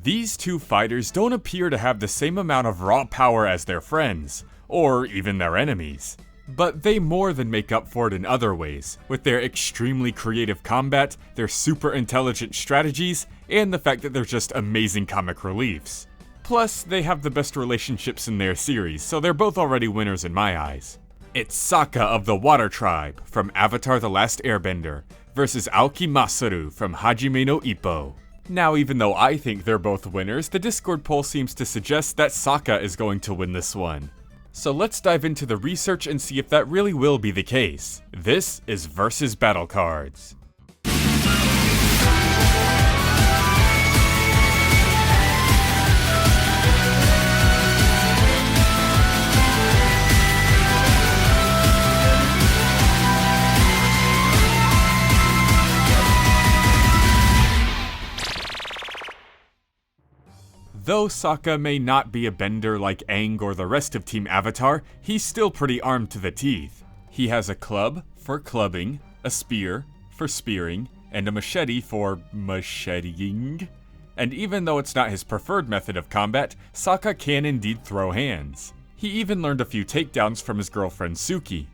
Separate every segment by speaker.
Speaker 1: These two fighters don't appear to have the same amount of raw power as their friends, or even their enemies. But they more than make up for it in other ways, with their extremely creative combat, their super intelligent strategies, and the fact that they're just amazing comic reliefs. Plus, they have the best relationships in their series, so they're both already winners in my eyes. It's Sokka of the Water Tribe from Avatar: The Last Airbender versus Aoki Masaru from Hajime no Ippo. Now, even though I think they're both winners, the Discord poll seems to suggest that Sokka is going to win this one. So let's dive into the research and see if that really will be the case. This is Versus Battle Cards. Though Sokka may not be a bender like Aang or the rest of Team Avatar, he's still pretty armed to the teeth. He has a club for clubbing, a spear for spearing, and a machete for macheting. And even though it's not his preferred method of combat, Sokka can indeed throw hands. He even learned a few takedowns from his girlfriend Suki.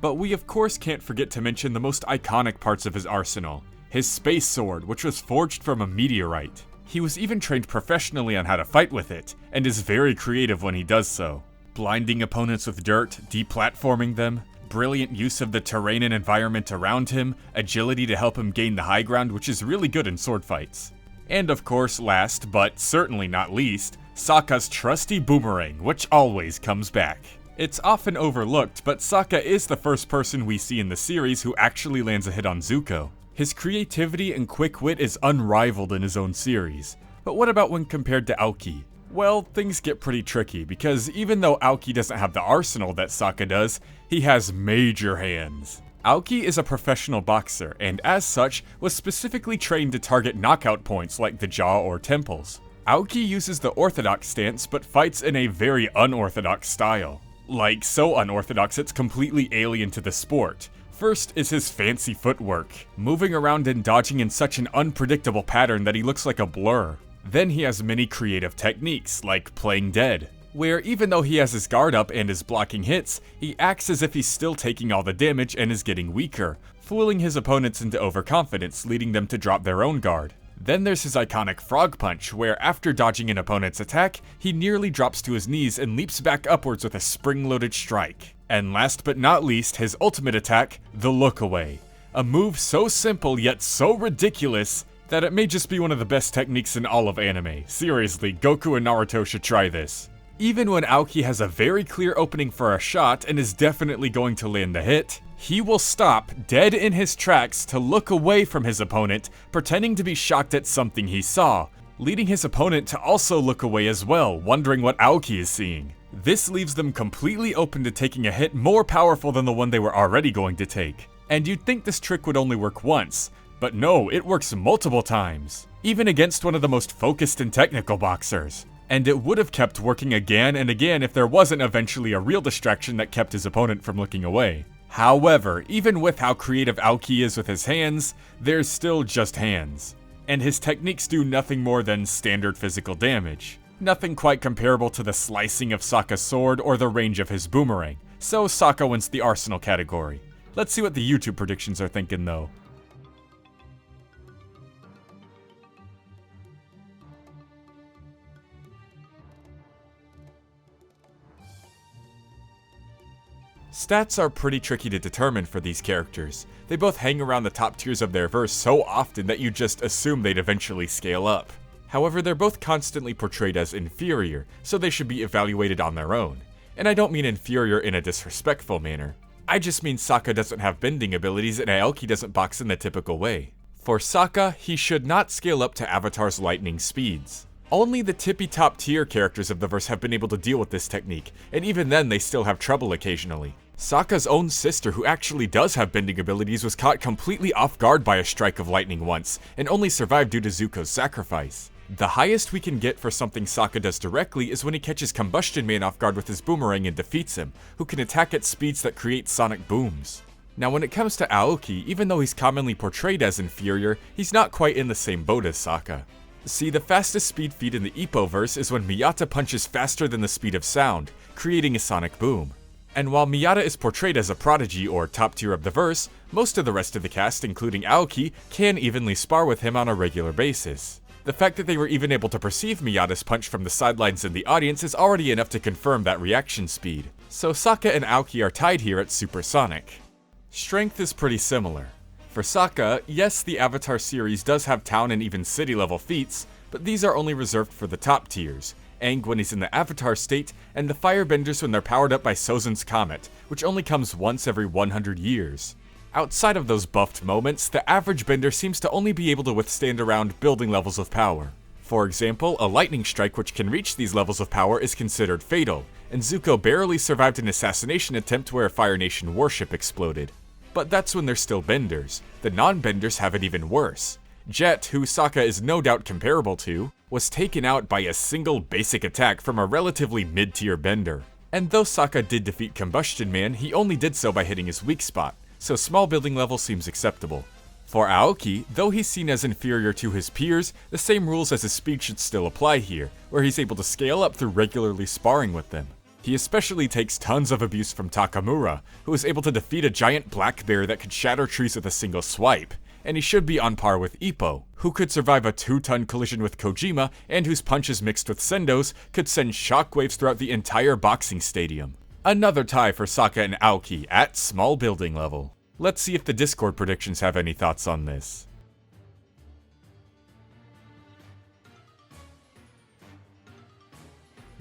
Speaker 1: But we of course can't forget to mention the most iconic parts of his arsenal, his space sword, which was forged from a meteorite. He was even trained professionally on how to fight with it, and is very creative when he does so. Blinding opponents with dirt, deplatforming them, brilliant use of the terrain and environment around him, agility to help him gain the high ground, which is really good in sword fights. And of course, last, but certainly not least, Sokka's trusty boomerang, which always comes back. It's often overlooked, but Sokka is the first person we see in the series who actually lands a hit on Zuko. His creativity and quick wit is unrivaled in his own series. But what about when compared to Aoki? Well, things get pretty tricky, because even though Aoki doesn't have the arsenal that Sokka does, he has major hands. Aoki is a professional boxer, and as such, was specifically trained to target knockout points like the jaw or temples. Aoki uses the orthodox stance, but fights in a very unorthodox style. Like, so unorthodox it's completely alien to the sport. First is his fancy footwork, moving around and dodging in such an unpredictable pattern that he looks like a blur. Then he has many creative techniques, like playing dead, where even though he has his guard up and is blocking hits, he acts as if he's still taking all the damage and is getting weaker, fooling his opponents into overconfidence, leading them to drop their own guard. Then there's his iconic frog punch, where after dodging an opponent's attack, he nearly drops to his knees and leaps back upwards with a spring-loaded strike. And last but not least, his ultimate attack, the look away. A move so simple yet so ridiculous that it may just be one of the best techniques in all of anime. Seriously, Goku and Naruto should try this. Even when Aoki has a very clear opening for a shot and is definitely going to land the hit, he will stop dead in his tracks to look away from his opponent, pretending to be shocked at something he saw, leading his opponent to also look away as well, wondering what Aoki is seeing. This leaves them completely open to taking a hit more powerful than the one they were already going to take. And you'd think this trick would only work once, but no, it works multiple times, even against one of the most focused and technical boxers. And it would have kept working again and again if there wasn't eventually a real distraction that kept his opponent from looking away. However, even with how creative Aoki is with his hands, there's still just hands. And his techniques do nothing more than standard physical damage. Nothing quite comparable to the slicing of Sokka's sword or the range of his boomerang, so Sokka wins the arsenal category. Let's see what the YouTube predictions are thinking though. Stats are pretty tricky to determine for these characters. They both hang around the top tiers of their verse so often that you just assume they'd eventually scale up. However, they're both constantly portrayed as inferior, so they should be evaluated on their own. And I don't mean inferior in a disrespectful manner. I just mean Sokka doesn't have bending abilities and Aoki doesn't box in the typical way. For Sokka, he should not scale up to Avatar's lightning speeds. Only the tippy-top tier characters of the verse have been able to deal with this technique, and even then they still have trouble occasionally. Sokka's own sister, who actually does have bending abilities, was caught completely off guard by a strike of lightning once, and only survived due to Zuko's sacrifice. The highest we can get for something Sokka does directly is when he catches Combustion Man off guard with his boomerang and defeats him, who can attack at speeds that create sonic booms. Now when it comes to Aoki, even though he's commonly portrayed as inferior, he's not quite in the same boat as Sokka. See, the fastest speed feat in the Ippo verse is when Miyata punches faster than the speed of sound, creating a sonic boom. And while Miyata is portrayed as a prodigy or top tier of the verse, most of the rest of the cast, including Aoki, can evenly spar with him on a regular basis. The fact that they were even able to perceive Miyata's punch from the sidelines in the audience is already enough to confirm that reaction speed. So Sokka and Aoki are tied here at supersonic. Strength is pretty similar. For Sokka, yes, the Avatar series does have town and even city level feats, but these are only reserved for the top tiers, Aang when he's in the Avatar state, and the Firebenders when they're powered up by Sozin's Comet, which only comes once every 100 years. Outside of those buffed moments, the average bender seems to only be able to withstand around building levels of power. For example, a lightning strike which can reach these levels of power is considered fatal, and Zuko barely survived an assassination attempt where a Fire Nation warship exploded. But that's when they're still benders. The non-benders have it even worse. Jet, who Sokka is no doubt comparable to, was taken out by a single basic attack from a relatively mid-tier bender. And though Sokka did defeat Combustion Man, he only did so by hitting his weak spot, so small building level seems acceptable. For Aoki, though he's seen as inferior to his peers, the same rules as his speed should still apply here, where he's able to scale up through regularly sparring with them. He especially takes tons of abuse from Takamura, who is able to defeat a giant black bear that could shatter trees with a single swipe, and he should be on par with Ippo, who could survive a 2-ton collision with Kojima and whose punches mixed with Sendo's could send shockwaves throughout the entire boxing stadium. Another tie for Sokka and Aoki at small building level. Let's see if the Discord predictions have any thoughts on this.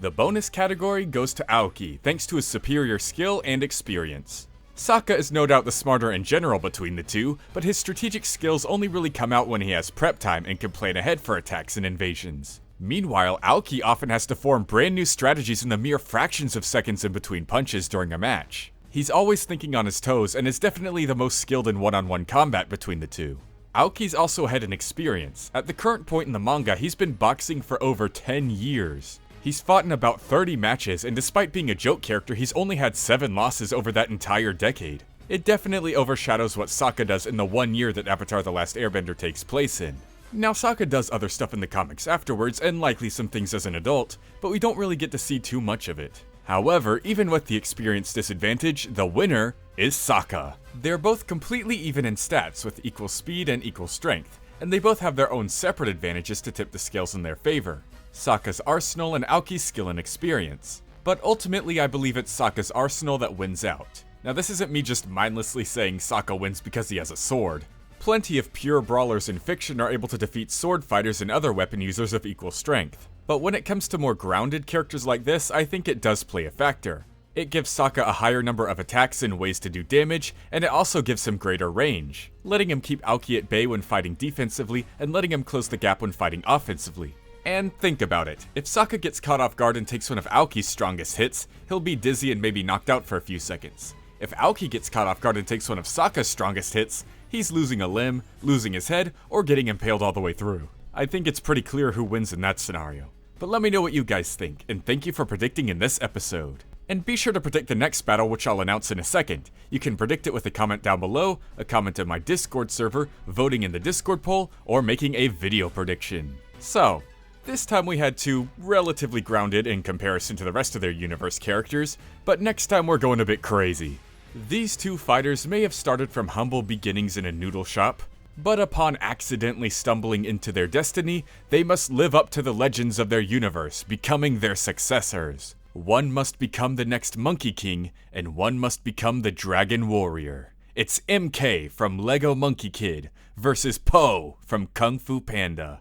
Speaker 1: The bonus category goes to Aoki, thanks to his superior skill and experience. Sokka is no doubt the smarter in general between the two, but his strategic skills only really come out when he has prep time and can plan ahead for attacks and invasions. Meanwhile, Aoki often has to form brand new strategies in the mere fractions of seconds in between punches during a match. He's always thinking on his toes and is definitely the most skilled in one-on-one combat between the two. Aoki's also ahead in experience. At the current point in the manga, he's been boxing for over 10 years. He's fought in about 30 matches, and despite being a joke character, he's only had 7 losses over that entire decade. It definitely overshadows what Sokka does in the 1 year that Avatar: The Last Airbender takes place in. Now, Sokka does other stuff in the comics afterwards, and likely some things as an adult, but we don't really get to see too much of it. However, even with the experience disadvantage, the winner is Sokka. They're both completely even in stats, with equal speed and equal strength, and they both have their own separate advantages to tip the scales in their favor. Sokka's arsenal and Aoki's skill and experience. But ultimately, I believe it's Sokka's arsenal that wins out. Now, this isn't me just mindlessly saying Sokka wins because he has a sword. Plenty of pure brawlers in fiction are able to defeat sword fighters and other weapon users of equal strength. But when it comes to more grounded characters like this, I think it does play a factor. It gives Sokka a higher number of attacks and ways to do damage, and it also gives him greater range, letting him keep Aoki at bay when fighting defensively and letting him close the gap when fighting offensively. And think about it, if Sokka gets caught off guard and takes one of Aoki's strongest hits, he'll be dizzy and maybe knocked out for a few seconds. If Aoki gets caught off guard and takes one of Sokka's strongest hits, he's losing a limb, losing his head, or getting impaled all the way through. I think it's pretty clear who wins in that scenario. But let me know what you guys think, and thank you for predicting in this episode. And be sure to predict the next battle, which I'll announce in a second. You can predict it with a comment down below, a comment in my Discord server, voting in the Discord poll, or making a video prediction. So, this time we had 2 relatively grounded in comparison to the rest of their universe characters, but next time we're going a bit crazy. These 2 fighters may have started from humble beginnings in a noodle shop, but upon accidentally stumbling into their destiny, they must live up to the legends of their universe, becoming their successors. One must become the next Monkey King, and one must become the Dragon Warrior. It's MK from Lego Monkey Kid versus Po from Kung Fu Panda.